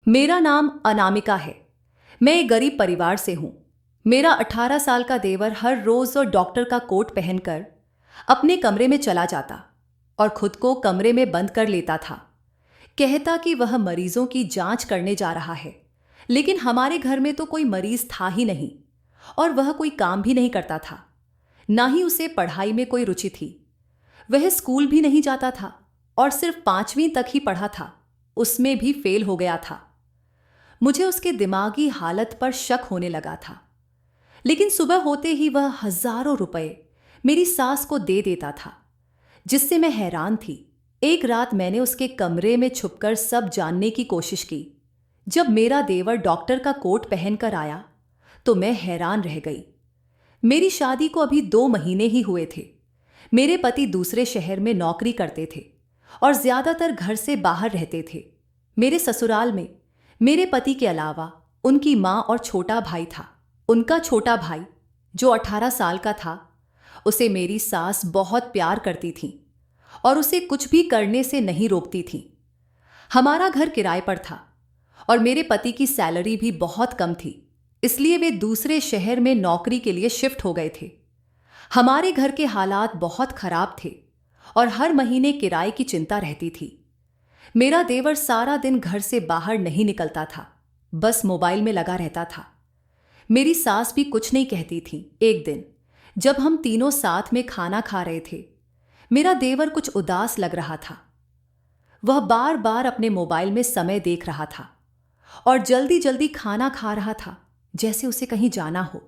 मेरा नाम अनामिका है। मैं एक गरीब परिवार से हूँ। मेरा 18 साल का देवर हर रोज और डॉक्टर का कोट पहनकर अपने कमरे में चला जाता और खुद को कमरे में बंद कर लेता था। कहता कि वह मरीजों की जांच करने जा रहा है, लेकिन हमारे घर में तो कोई मरीज था ही नहीं और वह कोई काम भी नहीं करता था। ना ही उसे पढ़ाई में कोई रुचि थी। वह स्कूल भी नहीं जाता था और सिर्फ 5वीं तक ही पढ़ा था, उसमें भी फेल हो गया था। मुझे उसके दिमागी हालत पर शक होने लगा था। लेकिन सुबह होते ही वह हजारों रुपए मेरी सास को दे देता था, जिससे मैं हैरान थी। एक रात मैंने उसके कमरे में छुपकर सब जानने की कोशिश की। जब मेरा देवर डॉक्टर का कोट पहनकर आया तो मैं हैरान रह गई। मेरी शादी को अभी 2 महीने ही हुए थे। मेरे पति दूसरे शहर में नौकरी करते थे और ज्यादातर घर से बाहर रहते थे। मेरे ससुराल में मेरे पति के अलावा उनकी मां और छोटा भाई था। उनका छोटा भाई, जो 18 साल का था, उसे मेरी सास बहुत प्यार करती थी और उसे कुछ भी करने से नहीं रोकती थी। हमारा घर किराए पर था और मेरे पति की सैलरी भी बहुत कम थी, इसलिए वे दूसरे शहर में नौकरी के लिए शिफ्ट हो गए थे। हमारे घर के हालात बहुत खराब थे और हर महीने किराए की चिंता रहती थी। मेरा देवर सारा दिन घर से बाहर नहीं निकलता था, बस मोबाइल में लगा रहता था। मेरी सास भी कुछ नहीं कहती थी। एक दिन जब हम तीनों साथ में खाना खा रहे थे, मेरा देवर कुछ उदास लग रहा था। वह बार बार अपने मोबाइल में समय देख रहा था और जल्दी जल्दी खाना खा रहा था, जैसे उसे कहीं जाना हो।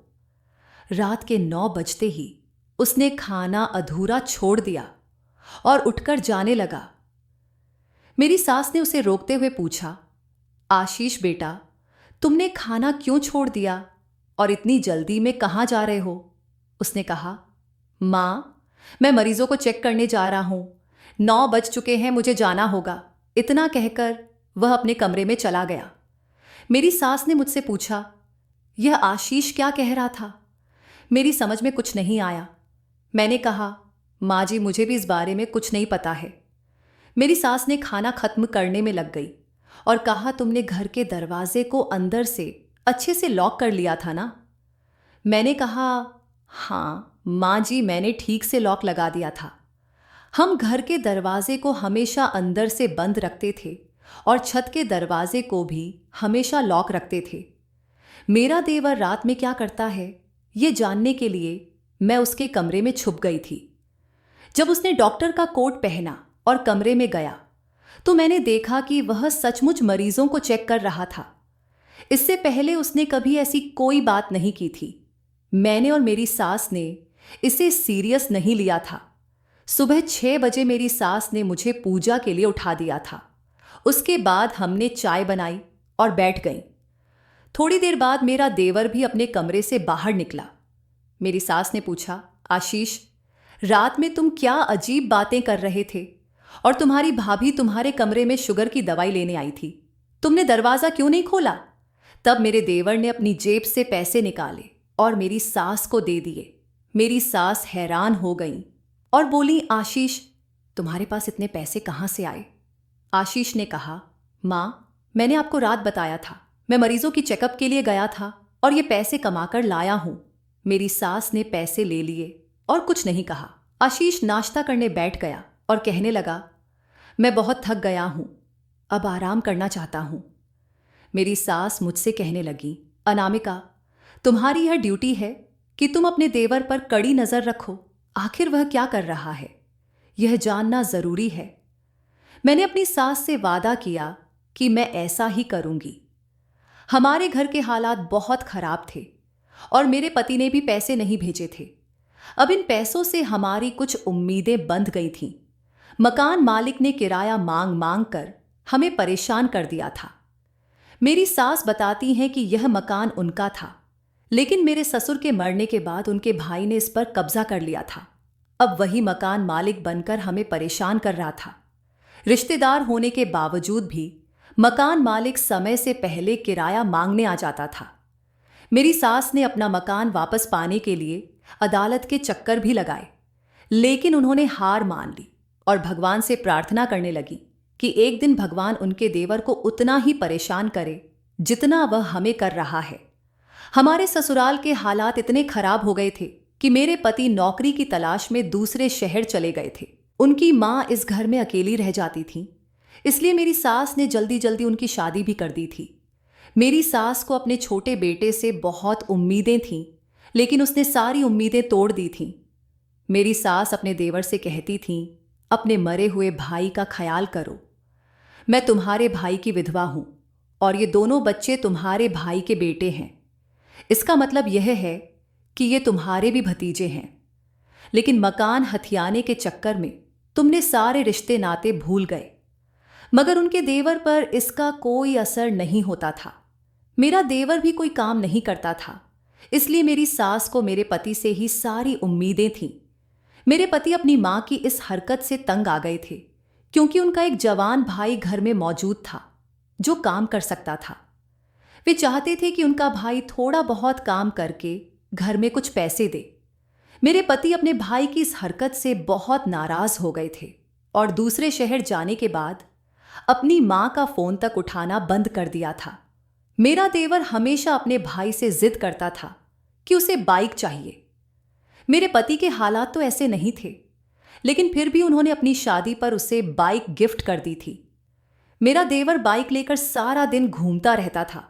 रात के 9 बजते ही उसने खाना अधूरा छोड़ दिया और उठकर जाने लगा। मेरी सास ने उसे रोकते हुए पूछा, आशीष बेटा, तुमने खाना क्यों छोड़ दिया और इतनी जल्दी में कहाँ जा रहे हो? उसने कहा, मां, मैं मरीजों को चेक करने जा रहा हूं। 9 बज चुके हैं, मुझे जाना होगा। इतना कहकर वह अपने कमरे में चला गया। मेरी सास ने मुझसे पूछा, यह आशीष क्या कह रहा था? मेरी समझ में कुछ नहीं आया। मैंने कहा, माँ जी, मुझे भी इस बारे में कुछ नहीं पता है। मेरी सास ने खाना खत्म करने में लग गई और कहा, तुमने घर के दरवाजे को अंदर से अच्छे से लॉक कर लिया था ना? मैंने कहा, हाँ माँ जी, मैंने ठीक से लॉक लगा दिया था। हम घर के दरवाजे को हमेशा अंदर से बंद रखते थे और छत के दरवाजे को भी हमेशा लॉक रखते थे। मेरा देवर रात में क्या करता है, ये जानने के लिए मैं उसके कमरे में छुप गई थी। जब उसने डॉक्टर का कोट पहना और कमरे में गया तो मैंने देखा कि वह सचमुच मरीजों को चेक कर रहा था। इससे पहले उसने कभी ऐसी कोई बात नहीं की थी। मैंने और मेरी सास ने इसे सीरियस नहीं लिया था। सुबह 6 बजे मेरी सास ने मुझे पूजा के लिए उठा दिया था। उसके बाद हमने चाय बनाई और बैठ गई। थोड़ी देर बाद मेरा देवर भी अपने कमरे से बाहर निकला। मेरी सास ने पूछा, आशीष, रात में तुम क्या अजीब बातें कर रहे थे और तुम्हारी भाभी तुम्हारे कमरे में शुगर की दवाई लेने आई थी, तुमने दरवाजा क्यों नहीं खोला? तब मेरे देवर ने अपनी जेब से पैसे निकाले और मेरी सास को दे दिए। मेरी सास हैरान हो गई और बोली, आशीष, तुम्हारे पास इतने पैसे कहाँ से आए? आशीष ने कहा, माँ, मैंने आपको रात बताया था, मैं मरीजों की चेकअप के लिए गया था और ये पैसे कमाकर लाया हूं। मेरी सास ने पैसे ले लिए और कुछ नहीं कहा। आशीष नाश्ता करने बैठ गया और कहने लगा, मैं बहुत थक गया हूं, अब आराम करना चाहता हूं। मेरी सास मुझसे कहने लगी, अनामिका, तुम्हारी यह ड्यूटी है कि तुम अपने देवर पर कड़ी नजर रखो। आखिर वह क्या कर रहा है, यह जानना जरूरी है। मैंने अपनी सास से वादा किया कि मैं ऐसा ही करूंगी। हमारे घर के हालात बहुत खराब थे और मेरे पति ने भी पैसे नहीं भेजे थे। अब इन पैसों से हमारी कुछ उम्मीदें बंध गई थीं। मकान मालिक ने किराया मांग मांग कर हमें परेशान कर दिया था। मेरी सास बताती हैं कि यह मकान उनका था, लेकिन मेरे ससुर के मरने के बाद उनके भाई ने इस पर कब्जा कर लिया था। अब वही मकान मालिक बनकर हमें परेशान कर रहा था। रिश्तेदार होने के बावजूद भी मकान मालिक समय से पहले किराया मांगने आ जाता था। मेरी सास ने अपना मकान वापस पाने के लिए अदालत के चक्कर भी लगाए, लेकिन उन्होंने हार मान ली और भगवान से प्रार्थना करने लगी कि एक दिन भगवान उनके देवर को उतना ही परेशान करे जितना वह हमें कर रहा है। हमारे ससुराल के हालात इतने खराब हो गए थे कि मेरे पति नौकरी की तलाश में दूसरे शहर चले गए थे। उनकी माँ इस घर में अकेली रह जाती थी, इसलिए मेरी सास ने जल्दी जल्दी उनकी शादी भी कर दी थी। मेरी सास को अपने छोटे बेटे से बहुत उम्मीदें थीं, लेकिन उसने सारी उम्मीदें तोड़ दी थीं। मेरी सास अपने देवर से कहती थीं, अपने मरे हुए भाई का ख्याल करो। मैं तुम्हारे भाई की विधवा हूं और ये दोनों बच्चे तुम्हारे भाई के बेटे हैं। इसका मतलब यह है कि ये तुम्हारे भी भतीजे हैं। लेकिन मकान हथियाने के चक्कर में तुमने सारे रिश्ते नाते भूल गए। मगर उनके देवर पर इसका कोई असर नहीं होता था। मेरा देवर भी कोई काम नहीं करता था, इसलिए मेरी सास को मेरे पति से ही सारी उम्मीदें थीं। मेरे पति अपनी मां की इस हरकत से तंग आ गए थे, क्योंकि उनका एक जवान भाई घर में मौजूद था जो काम कर सकता था। वे चाहते थे कि उनका भाई थोड़ा बहुत काम करके घर में कुछ पैसे दे। मेरे पति अपने भाई की इस हरकत से बहुत नाराज हो गए थे और दूसरे शहर जाने के बाद अपनी मां का फोन तक उठाना बंद कर दिया था। मेरा देवर हमेशा अपने भाई से जिद करता था कि उसे बाइक चाहिए। मेरे पति के हालात तो ऐसे नहीं थे, लेकिन फिर भी उन्होंने अपनी शादी पर उसे बाइक गिफ्ट कर दी थी। मेरा देवर बाइक लेकर सारा दिन घूमता रहता था,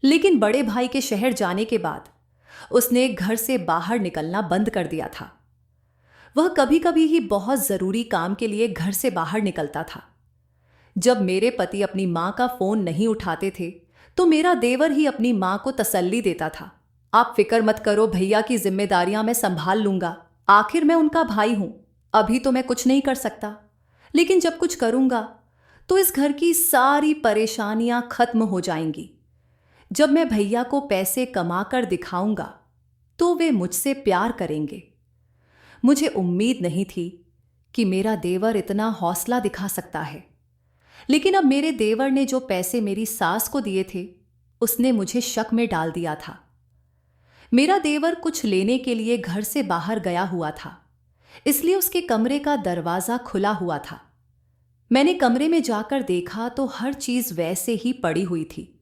लेकिन बड़े भाई के शहर जाने के बाद उसने घर से बाहर निकलना बंद कर दिया था। वह कभी कभी ही बहुत जरूरी काम के लिए घर से बाहर निकलता था। जब मेरे पति अपनी मां का फोन नहीं उठाते थे तो मेरा देवर ही अपनी मां को तसल्ली देता था, आप फिक्र मत करो, भैया की जिम्मेदारियां मैं संभाल लूंगा। आखिर मैं उनका भाई हूं, अभी तो मैं कुछ नहीं कर सकता, लेकिन जब कुछ करूंगा तो इस घर की सारी परेशानियां खत्म हो जाएंगी। जब मैं भैया को पैसे कमाकर दिखाऊंगा तो वे मुझसे प्यार करेंगे। मुझे उम्मीद नहीं थी कि मेरा देवर इतना हौसला दिखा सकता है, लेकिन अब मेरे देवर ने जो पैसे मेरी सास को दिए थे उसने मुझे शक में डाल दिया था। मेरा देवर कुछ लेने के लिए घर से बाहर गया हुआ था, इसलिए उसके कमरे का दरवाजा खुला हुआ था। मैंने कमरे में जाकर देखा तो हर चीज वैसे ही पड़ी हुई थी।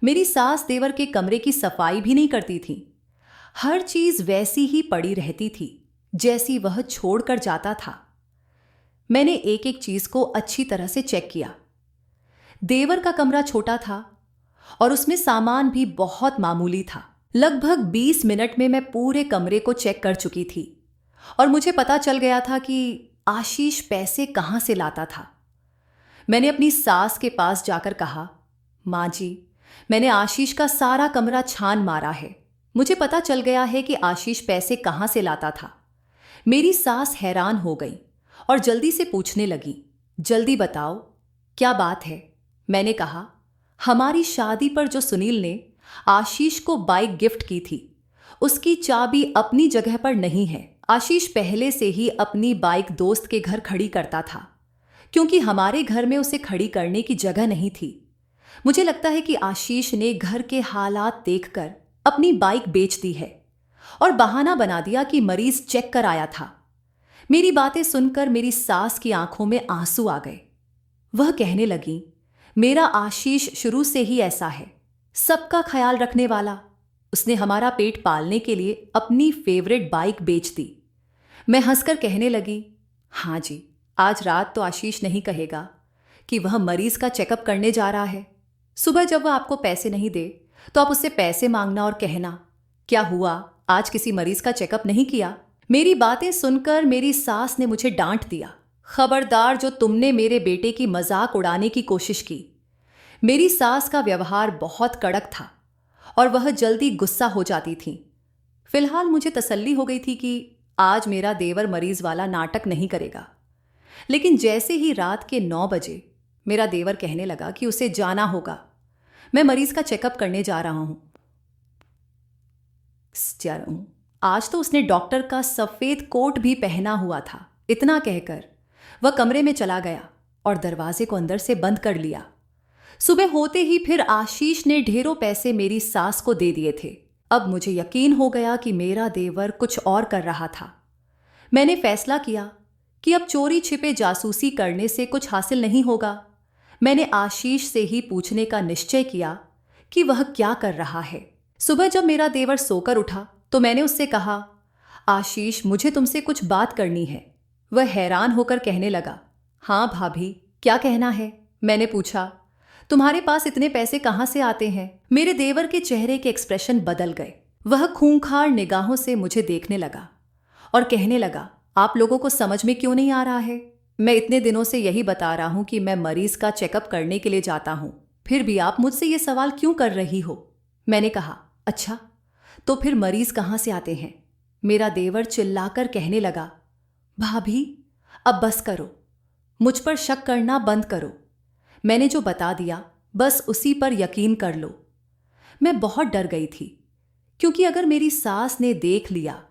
मेरी सास देवर के कमरे की सफाई भी नहीं करती थी। हर चीज वैसी ही पड़ी रहती थी जैसी वह छोड़कर जाता था। मैंने एक एक चीज को अच्छी तरह से चेक किया। देवर का कमरा छोटा था और उसमें सामान भी बहुत मामूली था। लगभग 20 मिनट में मैं पूरे कमरे को चेक कर चुकी थी और मुझे पता चल गया था कि आशीष पैसे कहां से लाता था। मैंने अपनी सास के पास जाकर कहा, माँ जी, मैंने आशीष का सारा कमरा छान मारा है, मुझे पता चल गया है कि आशीष पैसे कहां से लाता था। मेरी सास हैरान हो गई और जल्दी से पूछने लगी, जल्दी बताओ क्या बात है। मैंने कहा, हमारी शादी पर जो सुनील ने आशीष को बाइक गिफ्ट की थी उसकी चाबी अपनी जगह पर नहीं है। आशीष पहले से ही अपनी बाइक दोस्त के घर खड़ी करता था, क्योंकि हमारे घर में उसे खड़ी करने की जगह नहीं थी। मुझे लगता है कि आशीष ने घर के हालात देखकर अपनी बाइक बेच दी है और बहाना बना दिया कि मरीज चेक कर आया था। मेरी बातें सुनकर मेरी सास की आंखों में आंसू आ गए। वह कहने लगी, मेरा आशीष शुरू से ही ऐसा है, सबका ख्याल रखने वाला। उसने हमारा पेट पालने के लिए अपनी फेवरेट बाइक बेच दी। मैं हंसकर कहने लगी, हाँ जी, आज रात तो आशीष नहीं कहेगा कि वह मरीज का चेकअप करने जा रहा है। सुबह जब वह आपको पैसे नहीं दे तो आप उससे पैसे मांगना और कहना, क्या हुआ, आज किसी मरीज का चेकअप नहीं किया। मेरी बातें सुनकर मेरी सास ने मुझे डांट दिया, खबरदार जो तुमने मेरे बेटे की मजाक उड़ाने की कोशिश की। मेरी सास का व्यवहार बहुत कड़क था और वह जल्दी गुस्सा हो जाती थी। फिलहाल मुझे तसल्ली हो गई थी कि आज मेरा देवर मरीज वाला नाटक नहीं करेगा। लेकिन जैसे ही रात के 9 बजे मेरा देवर कहने लगा कि उसे जाना होगा, मैं मरीज का चेकअप करने जा रहा हूं। आज तो उसने डॉक्टर का सफेद कोट भी पहना हुआ था। इतना कहकर वह कमरे में चला गया और दरवाजे को अंदर से बंद कर लिया। सुबह होते ही फिर आशीष ने ढेरों पैसे मेरी सास को दे दिए थे। अब मुझे यकीन हो गया कि मेरा देवर कुछ और कर रहा था। मैंने फैसला किया कि अब चोरी छिपे जासूसी करने से कुछ हासिल नहीं होगा। मैंने आशीष से ही पूछने का निश्चय किया कि वह क्या कर रहा है। सुबह जब मेरा देवर सोकर उठा तो मैंने उससे कहा, आशीष, मुझे तुमसे कुछ बात करनी है। वह हैरान होकर कहने लगा, हाँ भाभी, क्या कहना है? मैंने पूछा, तुम्हारे पास इतने पैसे कहाँ से आते हैं? मेरे देवर के चेहरे के एक्सप्रेशन बदल गए। वह खूंखार निगाहों से मुझे देखने लगा और कहने लगा, आप लोगों को समझ में क्यों नहीं आ रहा है? मैं इतने दिनों से यही बता रहा हूं कि मैं मरीज का चेकअप करने के लिए जाता हूं, फिर भी आप मुझसे ये सवाल क्यों कर रही हो? मैंने कहा, अच्छा, तो फिर मरीज कहाँ से आते हैं? मेरा देवर चिल्लाकर कहने लगा, भाभी, अब बस करो, मुझ पर शक करना बंद करो। मैंने जो बता दिया बस उसी पर यकीन कर लो। मैं बहुत डर गई थी, क्योंकि अगर मेरी सास ने देख लिया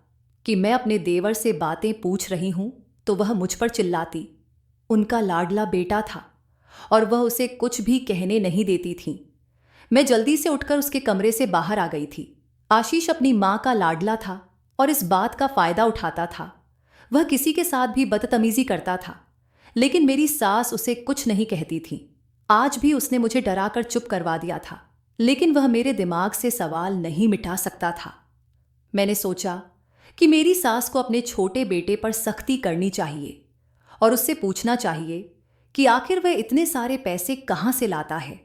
कि मैं अपने देवर से बातें पूछ रही हूं तो वह मुझ पर चिल्लाती। उनका लाडला बेटा था और वह उसे कुछ भी कहने नहीं देती थी। मैं जल्दी से उठकर उसके कमरे से बाहर आ गई थी। आशीष अपनी माँ का लाडला था और इस बात का फायदा उठाता था। वह किसी के साथ भी बदतमीजी करता था, लेकिन मेरी सास उसे कुछ नहीं कहती थी। आज भी उसने मुझे डराकर चुप करवा दिया था, लेकिन वह मेरे दिमाग से सवाल नहीं मिटा सकता था। मैंने सोचा कि मेरी सास को अपने छोटे बेटे पर सख्ती करनी चाहिए और उससे पूछना चाहिए कि आखिर वह इतने सारे पैसे कहाँ से लाता है।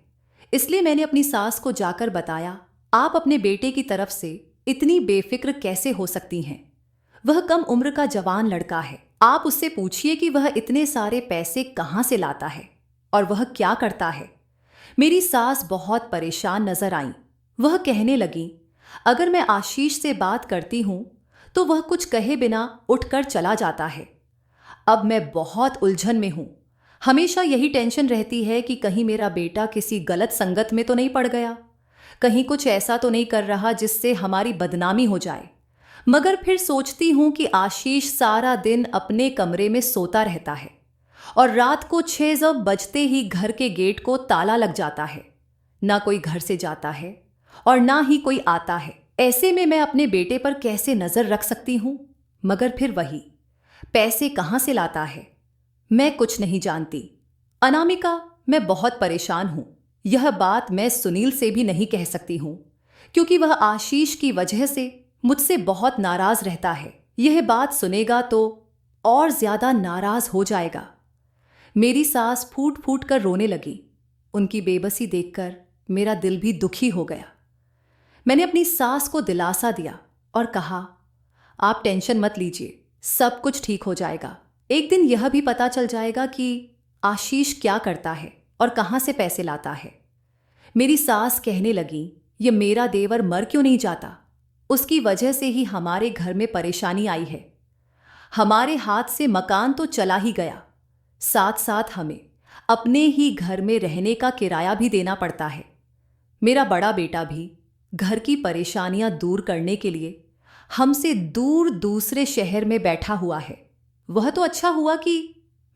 इसलिए मैंने अपनी सास को जाकर बताया, आप अपने बेटे की तरफ से इतनी बेफिक्र कैसे हो सकती हैं? वह कम उम्र का जवान लड़का है। आप उससे पूछिए कि वह इतने सारे पैसे कहाँ से लाता है और वह क्या करता है। मेरी सास बहुत परेशान नजर आई। वह कहने लगी, अगर मैं आशीष से बात करती हूं तो वह कुछ कहे बिना उठकर चला जाता है। अब मैं बहुत उलझन में हूं। हमेशा यही टेंशन रहती है कि कहीं मेरा बेटा किसी गलत संगत में तो नहीं पड़ गया, कहीं कुछ ऐसा तो नहीं कर रहा जिससे हमारी बदनामी हो जाए। मगर फिर सोचती हूं कि आशीष सारा दिन अपने कमरे में सोता रहता है और रात को 6 बजते ही घर के गेट को ताला लग जाता है। ना कोई घर से जाता है और ना ही कोई आता है। ऐसे में मैं अपने बेटे पर कैसे नजर रख सकती हूं? मगर फिर वही, पैसे कहां से लाता है? मैं कुछ नहीं जानती। अनामिका, मैं बहुत परेशान हूं। यह बात मैं सुनील से भी नहीं कह सकती हूं, क्योंकि वह आशीष की वजह से मुझसे बहुत नाराज रहता है। यह बात सुनेगा तो और ज्यादा नाराज हो जाएगा। मेरी सास फूट फूट कर रोने लगी। उनकी बेबसी देखकर मेरा दिल भी दुखी हो गया। मैंने अपनी सास को दिलासा दिया और कहा, आप टेंशन मत लीजिए, सब कुछ ठीक हो जाएगा। एक दिन यह भी पता चल जाएगा कि आशीष क्या करता है और कहाँ से पैसे लाता है। मेरी सास कहने लगी, ये मेरा देवर मर क्यों नहीं जाता? उसकी वजह से ही हमारे घर में परेशानी आई है। हमारे हाथ से मकान तो चला ही गया, साथ साथ हमें अपने ही घर में रहने का किराया भी देना पड़ता है। मेरा बड़ा बेटा भी घर की परेशानियां दूर करने के लिए हमसे दूर दूसरे शहर में बैठा हुआ है। वह तो अच्छा हुआ कि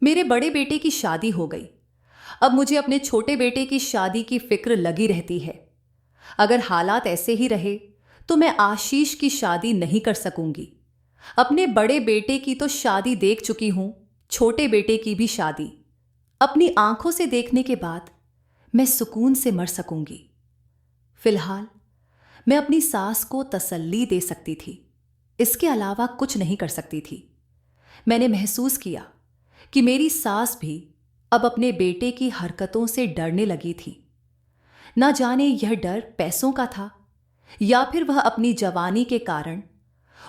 मेरे बड़े बेटे की शादी हो गई। अब मुझे अपने छोटे बेटे की शादी की फिक्र लगी रहती है। अगर हालात ऐसे ही रहे तो मैं आशीष की शादी नहीं कर सकूंगी। अपने बड़े बेटे की तो शादी देख चुकी हूं, छोटे बेटे की भी शादी अपनी आंखों से देखने के बाद मैं सुकून से मर सकूंगी। फिलहाल मैं अपनी सास को तसल्ली दे सकती थी, इसके अलावा कुछ नहीं कर सकती थी। मैंने महसूस किया कि मेरी सास भी अब अपने बेटे की हरकतों से डरने लगी थी। ना जाने यह डर पैसों का था या फिर वह अपनी जवानी के कारण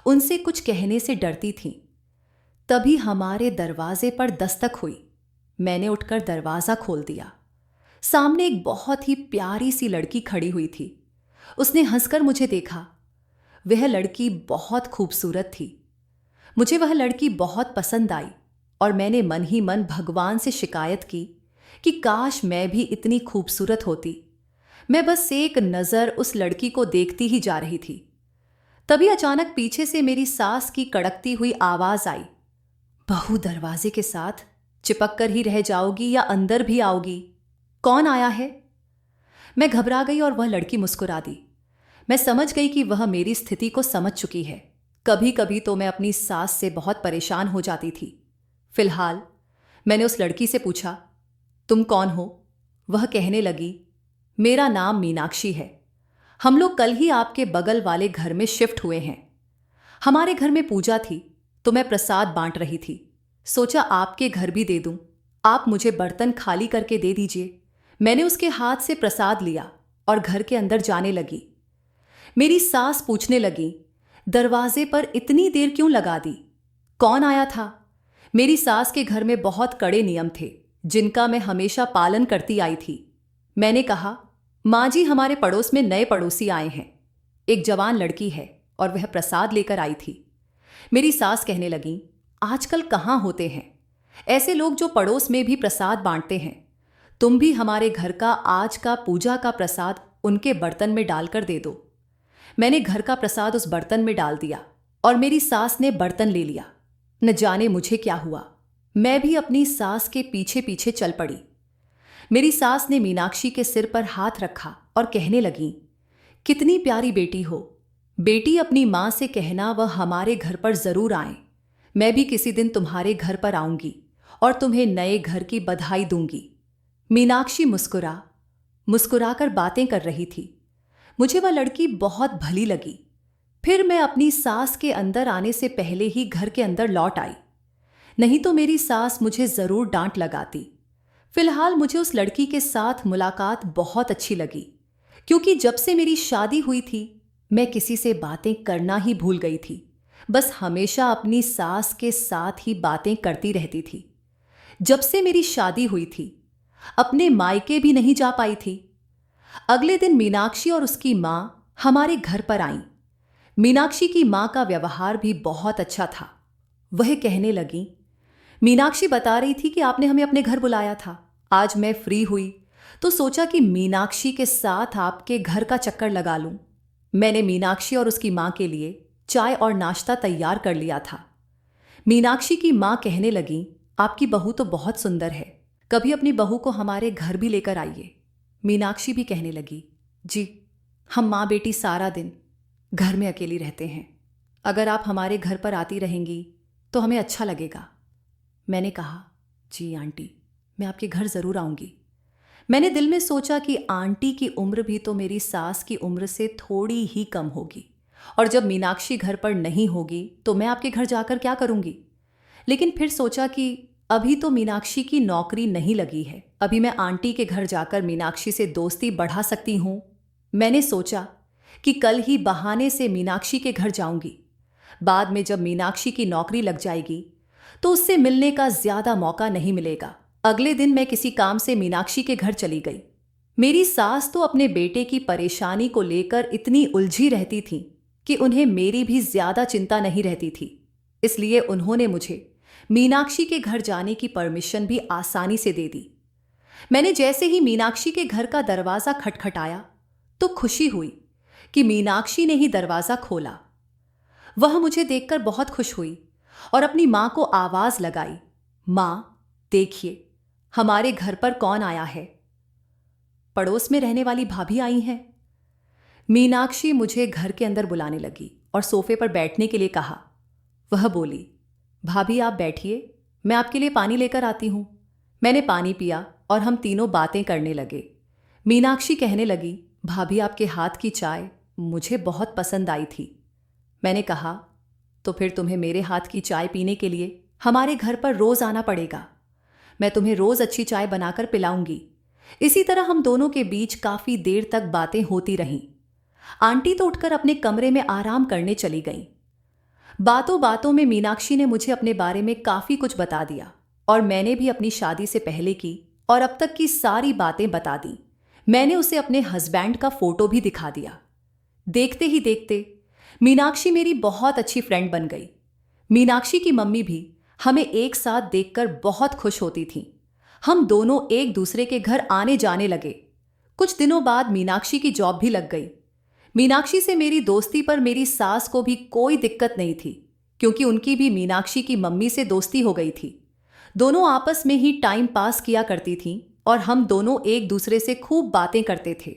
उनसे कुछ कहने से डरती थी। तभी हमारे दरवाजे पर दस्तक हुई। मैंने उठकर दरवाजा खोल दिया। सामने एक बहुत ही प्यारी सी लड़की खड़ी हुई थी। उसने हंसकर मुझे देखा। वह लड़की बहुत खूबसूरत थी। मुझे वह लड़की बहुत पसंद आई और मैंने मन ही मन भगवान से शिकायत की कि काश मैं भी इतनी खूबसूरत होती। मैं बस एक नज़र उस लड़की को देखती ही जा रही थी। तभी अचानक पीछे से मेरी सास की कड़कती हुई आवाज आई, बहू दरवाजे के साथ चिपक कर ही रह जाओगी या अंदर भी आओगी? कौन आया है? मैं घबरा गई और वह लड़की मुस्कुरा दी। मैं समझ गई कि वह मेरी स्थिति को समझ चुकी है। कभी कभी तो मैं अपनी सास से बहुत परेशान हो जाती थी। फिलहाल मैंने उस लड़की से पूछा, तुम कौन हो? वह कहने लगी, मेरा नाम मीनाक्षी है। हम लोग कल ही आपके बगल वाले घर में शिफ्ट हुए हैं। हमारे घर में पूजा थी तो मैं प्रसाद बांट रही थी। सोचा आपके घर भी दे दूं। आप मुझे बर्तन खाली करके दे दीजिए। मैंने उसके हाथ से प्रसाद लिया और घर के अंदर जाने लगी। मेरी सास पूछने लगी, दरवाजे पर इतनी देर क्यों लगा दी? कौन आया था? मेरी सास के घर में बहुत कड़े नियम थे जिनका मैं हमेशा पालन करती आई थी। मैंने कहा, माँ जी, हमारे पड़ोस में नए पड़ोसी आए हैं। एक जवान लड़की है और वह प्रसाद लेकर आई थी। मेरी सास कहने लगी, आजकल कहाँ होते हैं ऐसे लोग जो पड़ोस में भी प्रसाद बांटते हैं। तुम भी हमारे घर का आज का पूजा का प्रसाद उनके बर्तन में डालकर दे दो। मैंने घर का प्रसाद उस बर्तन में डाल दिया और मेरी सास ने बर्तन ले लिया। न जाने मुझे क्या हुआ, मैं भी अपनी सास के पीछे पीछे चल पड़ी। मेरी सास ने मीनाक्षी के सिर पर हाथ रखा और कहने लगी, कितनी प्यारी बेटी हो। बेटी, अपनी माँ से कहना वह हमारे घर पर जरूर आए। मैं भी किसी दिन तुम्हारे घर पर आऊंगी और तुम्हें नए घर की बधाई दूंगी। मीनाक्षी मुस्कुराकर बातें कर रही थी। मुझे वह लड़की बहुत भली लगी। फिर मैं अपनी सास के अंदर आने से पहले ही घर के अंदर लौट आई, नहीं तो मेरी सास मुझे जरूर डांट लगाती। फिलहाल मुझे उस लड़की के साथ मुलाकात बहुत अच्छी लगी, क्योंकि जब से मेरी शादी हुई थी मैं किसी से बातें करना ही भूल गई थी। बस हमेशा अपनी सास के साथ ही बातें करती रहती थी। जब से मेरी शादी हुई थी अपने मायके भी नहीं जा पाई थी। अगले दिन मीनाक्षी और उसकी माँ हमारे घर पर आईं। मीनाक्षी की माँ का व्यवहार भी बहुत अच्छा था। वह कहने लगी, मीनाक्षी बता रही थी कि आपने हमें अपने घर बुलाया था। आज मैं फ्री हुई तो सोचा कि मीनाक्षी के साथ आपके घर का चक्कर लगा लूं। मैंने मीनाक्षी और उसकी माँ के लिए चाय और नाश्ता तैयार कर लिया था। मीनाक्षी की माँ कहने लगी, आपकी बहू तो बहुत सुंदर है, कभी अपनी बहू को हमारे घर भी लेकर आइए। मीनाक्षी भी कहने लगी, जी, हम माँ बेटी सारा दिन घर में अकेली रहते हैं। अगर आप हमारे घर पर आती रहेंगी तो हमें अच्छा लगेगा। मैंने कहा, जी आंटी, मैं आपके घर ज़रूर आऊँगी। मैंने दिल में सोचा कि आंटी की उम्र भी तो मेरी सास की उम्र से थोड़ी ही कम होगी, और जब मीनाक्षी घर पर नहीं होगी तो मैं आपके घर जाकर क्या करूँगी। लेकिन फिर सोचा कि अभी तो मीनाक्षी की नौकरी नहीं लगी है, अभी मैं आंटी के घर जाकर मीनाक्षी से दोस्ती बढ़ा सकती हूँ। मैंने सोचा कि कल ही बहाने से मीनाक्षी के घर जाऊँगी। बाद में जब मीनाक्षी की नौकरी लग जाएगी तो उससे मिलने का ज्यादा मौका नहीं मिलेगा। अगले दिन मैं किसी काम से मीनाक्षी के घर चली गई। मेरी सास तो अपने बेटे की परेशानी को लेकर इतनी उलझी रहती थी कि उन्हें मेरी भी ज्यादा चिंता नहीं रहती थी। इसलिए उन्होंने मुझे मीनाक्षी के घर जाने की परमिशन भी आसानी से दे दी। मैंने जैसे ही मीनाक्षी के घर का दरवाजा खटखटाया तो खुशी हुई कि मीनाक्षी ने ही दरवाजा खोला। वह मुझे देखकर बहुत खुश हुई और अपनी माँ को आवाज लगाई, माँ देखिए हमारे घर पर कौन आया है। पड़ोस में रहने वाली भाभी आई हैं। मीनाक्षी मुझे घर के अंदर बुलाने लगी और सोफे पर बैठने के लिए कहा। वह बोली, भाभी आप बैठिए, मैं आपके लिए पानी लेकर आती हूँ। मैंने पानी पिया और हम तीनों बातें करने लगे। मीनाक्षी कहने लगी, भाभी आपके हाथ की चाय मुझे बहुत पसंद आई थी। मैंने कहा, तो फिर तुम्हें मेरे हाथ की चाय पीने के लिए हमारे घर पर रोज आना पड़ेगा। मैं तुम्हें रोज अच्छी चाय बनाकर पिलाऊंगी। इसी तरह हम दोनों के बीच काफी देर तक बातें होती रहीं। आंटी तो उठकर अपने कमरे में आराम करने चली गईं। बातों बातों में मीनाक्षी ने मुझे अपने बारे में काफी कुछ बता दिया और मैंने भी अपनी शादी से पहले की और अब तक की सारी बातें बता दी। मैंने उसे अपने हस्बैंड का फोटो भी दिखा दिया। देखते ही देखते मीनाक्षी मेरी बहुत अच्छी फ्रेंड बन गई। मीनाक्षी की मम्मी भी हमें एक साथ देखकर बहुत खुश होती थीं। हम दोनों एक दूसरे के घर आने जाने लगे। कुछ दिनों बाद मीनाक्षी की जॉब भी लग गई। मीनाक्षी से मेरी दोस्ती पर मेरी सास को भी कोई दिक्कत नहीं थी, क्योंकि उनकी भी मीनाक्षी की मम्मी से दोस्ती हो गई थी। दोनों आपस में ही टाइम पास किया करती थीं और हम दोनों एक दूसरे से खूब बातें करते थे।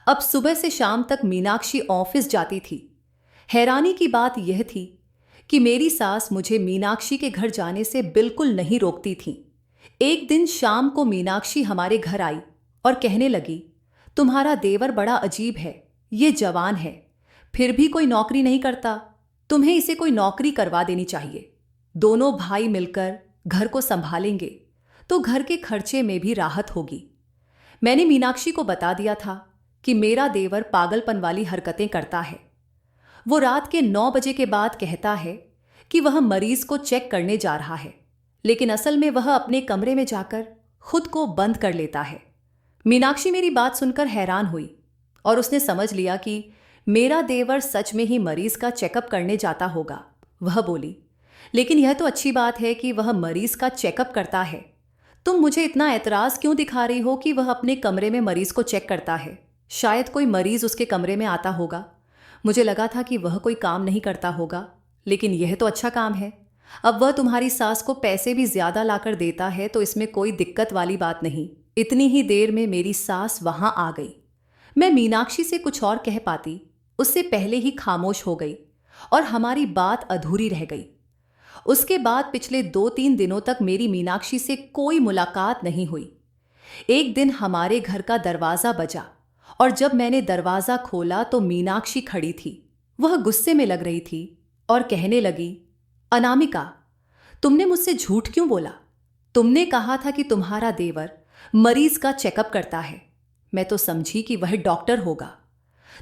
अब सुबह से शाम तक मीनाक्षी ऑफिस जाती थी। हैरानी की बात यह थी कि मेरी सास मुझे मीनाक्षी के घर जाने से बिल्कुल नहीं रोकती थी। एक दिन शाम को मीनाक्षी हमारे घर आई और कहने लगी, तुम्हारा देवर बड़ा अजीब है, ये जवान है, फिर भी कोई नौकरी नहीं करता, तुम्हें इसे कोई नौकरी करवा देनी चाहिए। दोनों भाई मिलकर घर को संभालेंगे तो घर के खर्चे में भी राहत होगी। मैंने मीनाक्षी को बता दिया था कि मेरा देवर पागलपन वाली हरकतें करता है। वो रात के 9 बजे के बाद कहता है कि वह मरीज को चेक करने जा रहा है, लेकिन असल में वह अपने कमरे में जाकर खुद को बंद कर लेता है। मीनाक्षी मेरी बात सुनकर हैरान हुई और उसने समझ लिया कि मेरा देवर सच में ही मरीज का चेकअप करने जाता होगा। वह बोली, लेकिन यह तो अच्छी बात है कि वह मरीज का चेकअप करता है। तुम मुझे इतना ऐतराज क्यों दिखा रही हो कि वह अपने कमरे में मरीज को चेक करता है? शायद कोई मरीज उसके कमरे में आता होगा। मुझे लगा था कि वह कोई काम नहीं करता होगा, लेकिन यह तो अच्छा काम है। अब वह तुम्हारी सास को पैसे भी ज्यादा लाकर देता है तो इसमें कोई दिक्कत वाली बात नहीं। इतनी ही देर में मेरी सास वहां आ गई। मैं मीनाक्षी से कुछ और कह पाती, उससे पहले ही खामोश हो गई और हमारी बात अधूरी रह गई। उसके बाद पिछले 2-3 दिनों तक मेरी मीनाक्षी से कोई मुलाकात नहीं हुई। एक दिन हमारे घर का दरवाजा बजा और जब मैंने दरवाजा खोला तो मीनाक्षी खड़ी थी। वह गुस्से में लग रही थी और कहने लगी, अनामिका, तुमने मुझसे झूठ क्यों बोला? तुमने कहा था कि तुम्हारा देवर मरीज का चेकअप करता है। मैं तो समझी कि वह डॉक्टर होगा।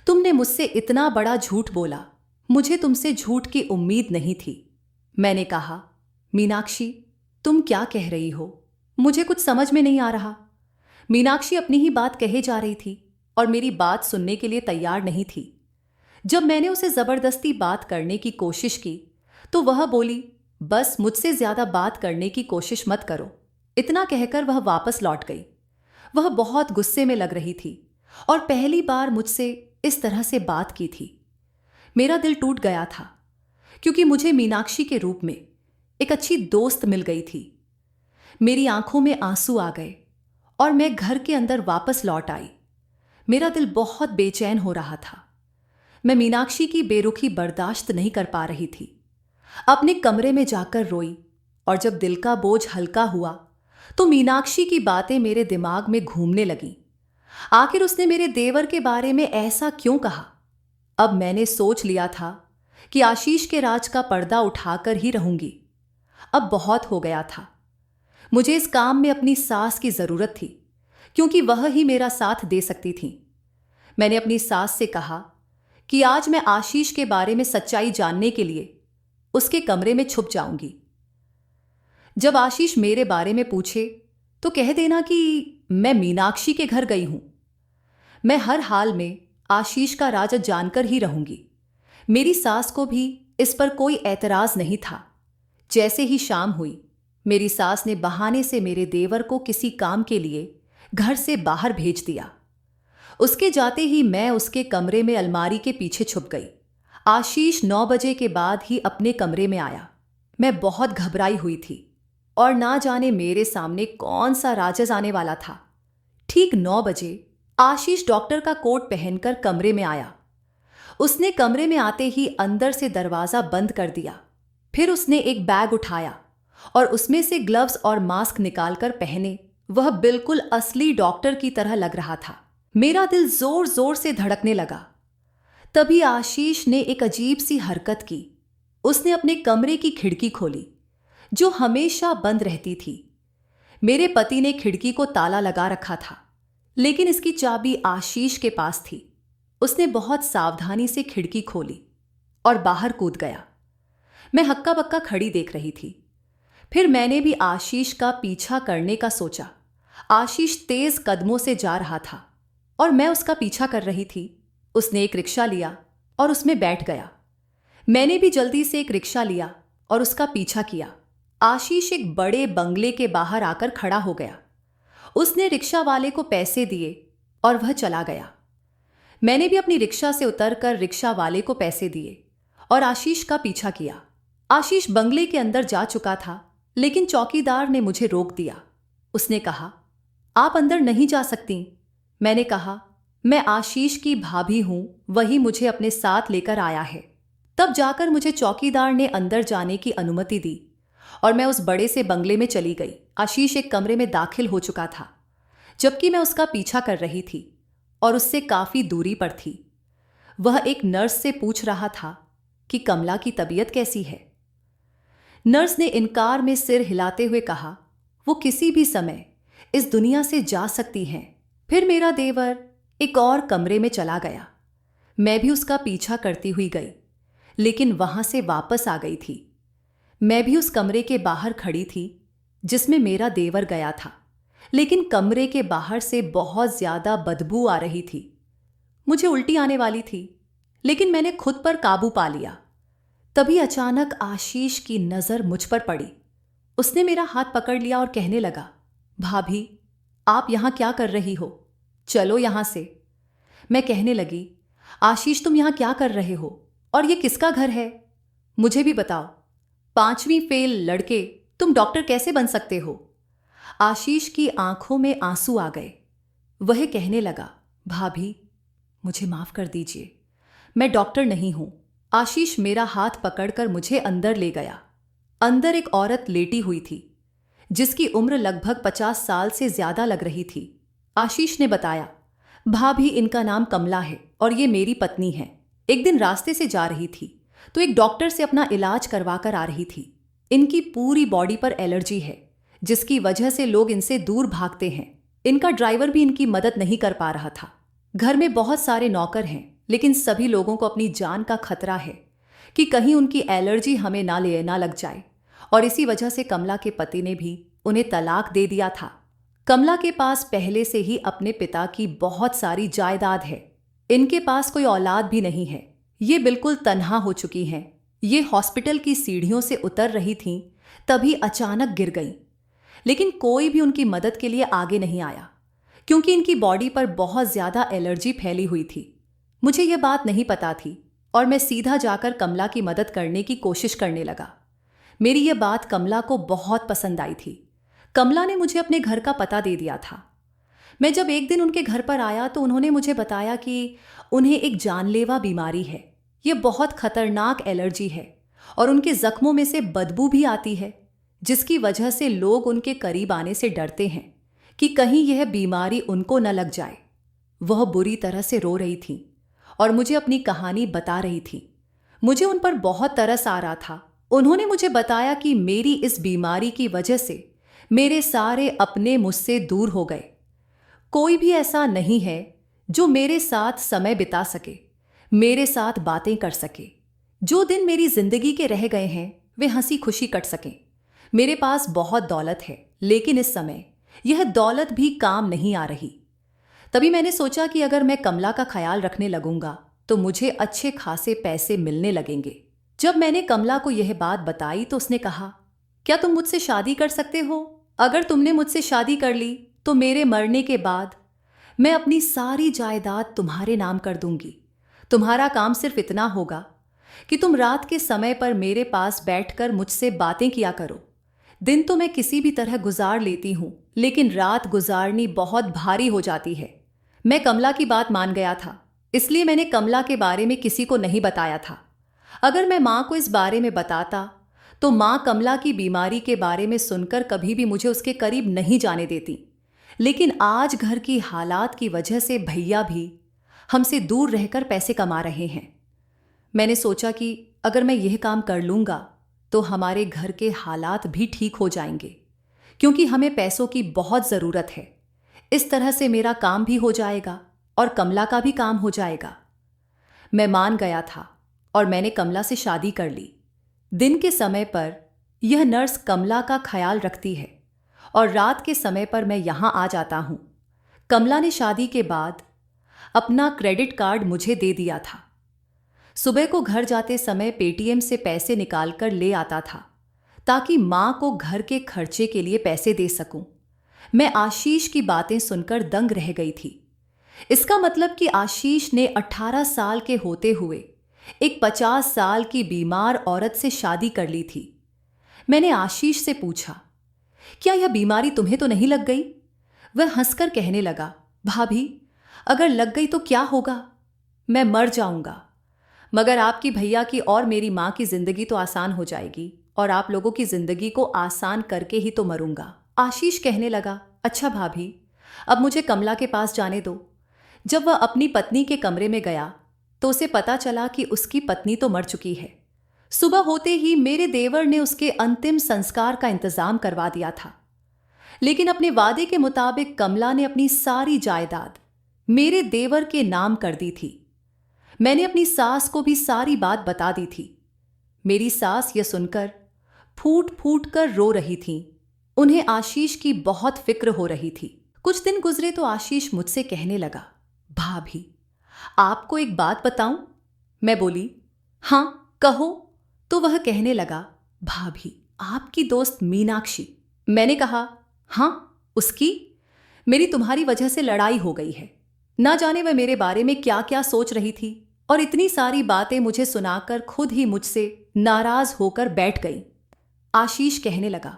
तुमने मुझसे इतना बड़ा झूठ बोला। मुझे तुमसे झूठ की उम्मीद नहीं थी। मैंने कहा, मीनाक्षी, तुम क्या कह रही हो? मुझे कुछ समझ में नहीं आ रहा। मीनाक्षी अपनी ही बात कहे जा रही थी और मेरी बात सुनने के लिए तैयार नहीं थी। जब मैंने उसे जबरदस्ती बात करने की कोशिश की तो वह बोली, बस मुझसे ज्यादा बात करने की कोशिश मत करो। इतना कहकर वह वापस लौट गई। वह बहुत गुस्से में लग रही थी और पहली बार मुझसे इस तरह से बात की थी। मेरा दिल टूट गया था क्योंकि मुझे मीनाक्षी के रूप में एक अच्छी दोस्त मिल गई थी। मेरी आंखों में आंसू आ गए और मैं घर के अंदर वापस लौट आई। मेरा दिल बहुत बेचैन हो रहा था। मैं मीनाक्षी की बेरुखी बर्दाश्त नहीं कर पा रही थी। अपने कमरे में जाकर रोई और जब दिल का बोझ हल्का हुआ तो मीनाक्षी की बातें मेरे दिमाग में घूमने लगीं। आखिर उसने मेरे देवर के बारे में ऐसा क्यों कहा? अब मैंने सोच लिया था कि आशीष के राज का पर्दा उठाकर ही रहूंगी। अब बहुत हो गया था। मुझे इस काम में अपनी सास की जरूरत थी क्योंकि वह ही मेरा साथ दे सकती थी। मैंने अपनी सास से कहा कि आज मैं आशीष के बारे में सच्चाई जानने के लिए उसके कमरे में छुप जाऊंगी। जब आशीष मेरे बारे में पूछे तो कह देना कि मैं मीनाक्षी के घर गई हूं। मैं हर हाल में आशीष का राज जानकर ही रहूंगी। मेरी सास को भी इस पर कोई ऐतराज नहीं था। जैसे ही शाम हुई, मेरी सास ने बहाने से मेरे देवर को किसी काम के लिए घर से बाहर भेज दिया। उसके जाते ही मैं उसके कमरे में अलमारी के पीछे छुप गई। आशीष 9 बजे के बाद ही अपने कमरे में आया। मैं बहुत घबराई हुई थी और ना जाने मेरे सामने कौन सा राजस आने वाला था। ठीक 9 बजे आशीष डॉक्टर का कोट पहनकर कमरे में आया। उसने कमरे में आते ही अंदर से दरवाजा बंद कर दिया। फिर उसने एक बैग उठाया और उसमें से ग्लव्स और मास्क निकालकर पहने। वह बिल्कुल असली डॉक्टर की तरह लग रहा था। मेरा दिल जोर जोर से धड़कने लगा। तभी आशीष ने एक अजीब सी हरकत की। उसने अपने कमरे की खिड़की खोली जो हमेशा बंद रहती थी। मेरे पति ने खिड़की को ताला लगा रखा था, लेकिन इसकी चाबी आशीष के पास थी। उसने बहुत सावधानी से खिड़की खोली और बाहर कूद गया। मैं हक्का बक्का खड़ी देख रही थी। फिर मैंने भी आशीष का पीछा करने का सोचा। आशीष तेज कदमों से जा रहा था और मैं उसका पीछा कर रही थी। उसने एक रिक्शा लिया और उसमें बैठ गया। मैंने भी जल्दी से एक रिक्शा लिया और उसका पीछा किया। आशीष एक बड़े बंगले के बाहर आकर खड़ा हो गया। उसने रिक्शा वाले को पैसे दिए और वह चला गया। मैंने भी अपनी रिक्शा से उतरकर रिक्शा वाले को पैसे दिए और आशीष का पीछा किया। आशीष बंगले के अंदर जा चुका था, लेकिन चौकीदार ने मुझे रोक दिया। उसने कहा, आप अंदर नहीं जा सकती। मैंने कहा, मैं आशीष की भाभी हूं, वही मुझे अपने साथ लेकर आया है। तब जाकर मुझे चौकीदार ने अंदर जाने की अनुमति दी और मैं उस बड़े से बंगले में चली गई। आशीष एक कमरे में दाखिल हो चुका था, जबकि मैं उसका पीछा कर रही थी और उससे काफी दूरी पर थी। वह एक नर्स से पूछ रहा था कि कमला की तबीयत कैसी है। नर्स ने इनकार में सिर हिलाते हुए कहा, वो किसी भी समय इस दुनिया से जा सकती हैं। फिर मेरा देवर एक और कमरे में चला गया। मैं भी उसका पीछा करती हुई गई, लेकिन वहां से वापस आ गई थी। मैं भी उस कमरे के बाहर खड़ी थी जिसमें मेरा देवर गया था, लेकिन कमरे के बाहर से बहुत ज्यादा बदबू आ रही थी। मुझे उल्टी आने वाली थी, लेकिन मैंने खुद पर काबू पा लिया। तभी अचानक आशीष की नजर मुझ पर पड़ी। उसने मेरा हाथ पकड़ लिया और कहने लगा, भाभी, आप यहां क्या कर रही हो? चलो यहां से। मैं कहने लगी, आशीष तुम यहां क्या कर रहे हो और ये किसका घर है? मुझे भी बताओ। 5वीं फेल लड़के तुम डॉक्टर कैसे बन सकते हो? आशीष की आंखों में आंसू आ गए। वह कहने लगा, भाभी, मुझे माफ कर दीजिए, मैं डॉक्टर नहीं हूं। आशीष मेरा हाथ पकड़कर मुझे अंदर ले गया। अंदर एक औरत लेटी हुई थी जिसकी उम्र लगभग 50 साल से ज्यादा लग रही थी। आशीष ने बताया, भाभी, इनका नाम कमला है और ये मेरी पत्नी है। एक दिन रास्ते से जा रही थी तो एक डॉक्टर से अपना इलाज करवा कर आ रही थी। इनकी पूरी बॉडी पर एलर्जी है, जिसकी वजह से लोग इनसे दूर भागते हैं। इनका ड्राइवर भी इनकी मदद नहीं कर पा रहा था। घर में बहुत सारे नौकर हैं, लेकिन सभी लोगों को अपनी जान का खतरा है कि कहीं उनकी एलर्जी हमें ना लग जाए, और इसी वजह से कमला के पति ने भी उन्हें तलाक दे दिया था। कमला के पास पहले से ही अपने पिता की बहुत सारी जायदाद है। इनके पास कोई औलाद भी नहीं है। ये बिल्कुल तन्हा हो चुकी हैं। ये हॉस्पिटल की सीढ़ियों से उतर रही थीं, तभी अचानक गिर गईं। लेकिन कोई भी उनकी मदद के लिए आगे नहीं आया, क्योंकि इनकी बॉडी पर बहुत ज्यादा एलर्जी फैली हुई थी। मुझे यह बात नहीं पता थी और मैं सीधा जाकर कमला की मदद करने की कोशिश करने लगा। मेरी यह बात कमला को बहुत पसंद आई थी। कमला ने मुझे अपने घर का पता दे दिया था। मैं जब एक दिन उनके घर पर आया तो उन्होंने मुझे बताया कि उन्हें एक जानलेवा बीमारी है। यह बहुत खतरनाक एलर्जी है और उनके जख्मों में से बदबू भी आती है, जिसकी वजह से लोग उनके करीब आने से डरते हैं कि कहीं यह बीमारी उनको न लग जाए। वह बुरी तरह से रो रही थी और मुझे अपनी कहानी बता रही थी। मुझे उन पर बहुत तरस आ रहा था। उन्होंने मुझे बताया कि मेरी इस बीमारी की वजह से मेरे सारे अपने मुझसे दूर हो गए। कोई भी ऐसा नहीं है जो मेरे साथ समय बिता सके, मेरे साथ बातें कर सके। जो दिन मेरी जिंदगी के रह गए हैं वे हंसी खुशी कट सकें। मेरे पास बहुत दौलत है, लेकिन इस समय यह दौलत भी काम नहीं आ रही। तभी मैंने सोचा कि अगर मैं कमला का ख्याल रखने लगूंगा तो मुझे अच्छे खासे पैसे मिलने लगेंगे। जब मैंने कमला को यह बात बताई तो उसने कहा, क्या तुम मुझसे शादी कर सकते हो? अगर तुमने मुझसे शादी कर ली तो मेरे मरने के बाद मैं अपनी सारी जायदाद तुम्हारे नाम कर दूंगी। तुम्हारा काम सिर्फ इतना होगा कि तुम रात के समय पर मेरे पास बैठकर मुझसे बातें किया करो। दिन तो मैं किसी भी तरह गुजार लेती हूं, लेकिन रात गुजारनी बहुत भारी हो जाती है। मैं कमला की बात मान गया था, इसलिए मैंने कमला के बारे में किसी को नहीं बताया था। अगर मैं मां को इस बारे में बताता तो मां कमला की बीमारी के बारे में सुनकर कभी भी मुझे उसके करीब नहीं जाने देती। लेकिन आज घर की हालात की वजह से भैया भी हमसे दूर रहकर पैसे कमा रहे हैं। मैंने सोचा कि अगर मैं यह काम कर लूंगा तो हमारे घर के हालात भी ठीक हो जाएंगे, क्योंकि हमें पैसों की बहुत ज़रूरत है। इस तरह से मेरा काम भी हो जाएगा और कमला का भी काम हो जाएगा। मैं मान गया था और मैंने कमला से शादी कर ली। दिन के समय पर यह नर्स कमला का ख्याल रखती है और रात के समय पर मैं यहां आ जाता हूं। कमला ने शादी के बाद अपना क्रेडिट कार्ड मुझे दे दिया था। सुबह को घर जाते समय पेटीएम से पैसे निकालकर ले आता था ताकि मां को घर के खर्चे के लिए पैसे दे सकूं। मैं आशीष की बातें सुनकर दंग रह गई थी। इसका मतलब कि आशीष ने 18 साल के होते हुए एक 50 साल की बीमार औरत से शादी कर ली थी। मैंने आशीष से पूछा, क्या यह बीमारी तुम्हें तो नहीं लग गई? वह हंसकर कहने लगा, भाभी, अगर लग गई तो क्या होगा? मैं मर जाऊंगा। मगर आपकी भैया की और मेरी माँ की जिंदगी तो आसान हो जाएगी और आप लोगों की जिंदगी को आसान करके ही तो मरूंगा। आशीष कहने लगा, अच्छा भाभी, अब मुझे कमला के पास जाने दो। जब वह अपनी पत्नी के कमरे में गया तो उसे पता चला कि उसकी पत्नी तो मर चुकी है। सुबह होते ही मेरे देवर ने उसके अंतिम संस्कार का इंतजाम करवा दिया था, लेकिन अपने वादे के मुताबिक कमला ने अपनी सारी जायदाद मेरे देवर के नाम कर दी थी। मैंने अपनी सास को भी सारी बात बता दी थी। मेरी सास यह सुनकर फूट फूट कर रो रही थीं। उन्हें आशीष की बहुत फिक्र हो रही थी। कुछ दिन गुजरे तो आशीष मुझसे कहने लगा, भाभी, आपको एक बात बताऊं? मैं बोली, हाँ कहो। तो वह कहने लगा, भाभी, आपकी दोस्त मीनाक्षी। मैंने कहा, हाँ उसकी मेरी तुम्हारी वजह से लड़ाई हो गई है। ना जाने वह मेरे बारे में क्या क्या सोच रही थी और इतनी सारी बातें मुझे सुनाकर खुद ही मुझसे नाराज होकर बैठ गई। आशीष कहने लगा,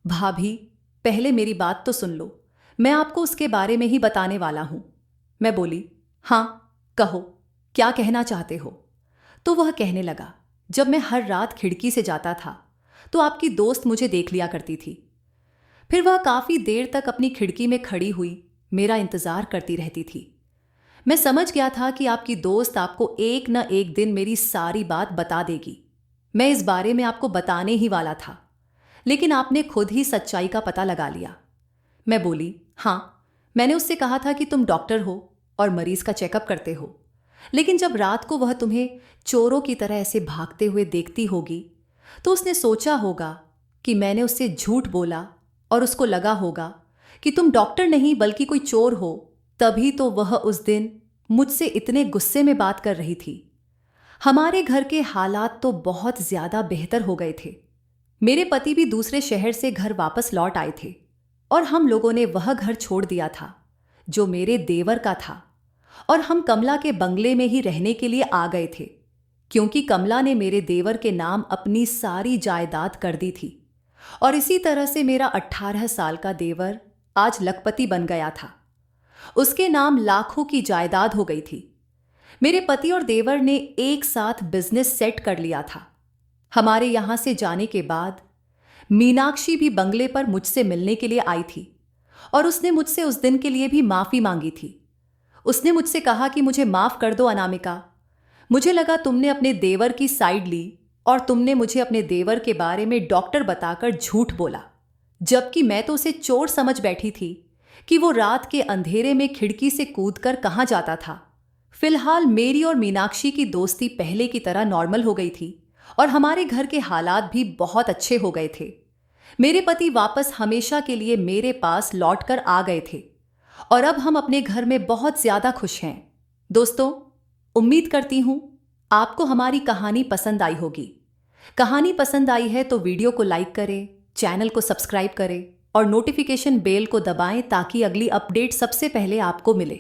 भाभी, पहले मेरी बात तो सुन लो, मैं आपको उसके बारे में ही बताने वाला हूं। मैं बोली, हाँ कहो, क्या कहना चाहते हो? तो वह कहने लगा, जब मैं हर रात खिड़की से जाता था तो आपकी दोस्त मुझे देख लिया करती थी। फिर वह काफी देर तक अपनी खिड़की में खड़ी हुई मेरा इंतजार करती रहती थी। मैं समझ गया था कि आपकी दोस्त आपको एक न एक दिन मेरी सारी बात बता देगी। मैं इस बारे में आपको बताने ही वाला था, लेकिन आपने खुद ही सच्चाई का पता लगा लिया। मैं बोली, हाँ, मैंने उससे कहा था कि तुम डॉक्टर हो और मरीज का चेकअप करते हो, लेकिन जब रात को वह तुम्हें चोरों की तरह ऐसे भागते हुए देखती होगी तो उसने सोचा होगा कि मैंने उससे झूठ बोला और उसको लगा होगा कि तुम डॉक्टर नहीं बल्कि कोई चोर हो। तभी तो वह उस दिन मुझसे इतने गुस्से में बात कर रही थी। हमारे घर के हालात तो बहुत ज्यादा बेहतर हो गए थे। मेरे पति भी दूसरे शहर से घर वापस लौट आए थे और हम लोगों ने वह घर छोड़ दिया था जो मेरे देवर का था, और हम कमला के बंगले में ही रहने के लिए आ गए थे, क्योंकि कमला ने मेरे देवर के नाम अपनी सारी जायदाद कर दी थी। और इसी तरह से मेरा 18 साल का देवर आज लखपति बन गया था। उसके नाम लाखों की जायदाद हो गई थी। मेरे पति और देवर ने एक साथ बिजनेस सेट कर लिया था। हमारे यहां से जाने के बाद मीनाक्षी भी बंगले पर मुझसे मिलने के लिए आई थी और उसने मुझसे उस दिन के लिए भी माफी मांगी थी। उसने मुझसे कहा कि मुझे माफ कर दो अनामिका, मुझे लगा तुमने अपने देवर की साइड ली और तुमने मुझे अपने देवर के बारे में डॉक्टर बताकर झूठ बोला, जबकि मैं तो उसे चोर समझ बैठी थी कि वो रात के अंधेरे में खिड़की से कूदकर कहां जाता था। फिलहाल मेरी और मीनाक्षी की दोस्ती पहले की तरह नॉर्मल हो गई थी और हमारे घर के हालात भी बहुत अच्छे हो गए थे। मेरे पति वापस हमेशा के लिए मेरे पास लौटकर आ गए थे और अब हम अपने घर में बहुत ज्यादा खुश हैं। दोस्तों, उम्मीद करती हूं आपको हमारी कहानी पसंद आई होगी। कहानी पसंद आई है तो वीडियो को लाइक करें, चैनल को सब्सक्राइब करें और नोटिफिकेशन बेल को दबाएं ताकि अगली अपडेट सबसे पहले आपको मिले।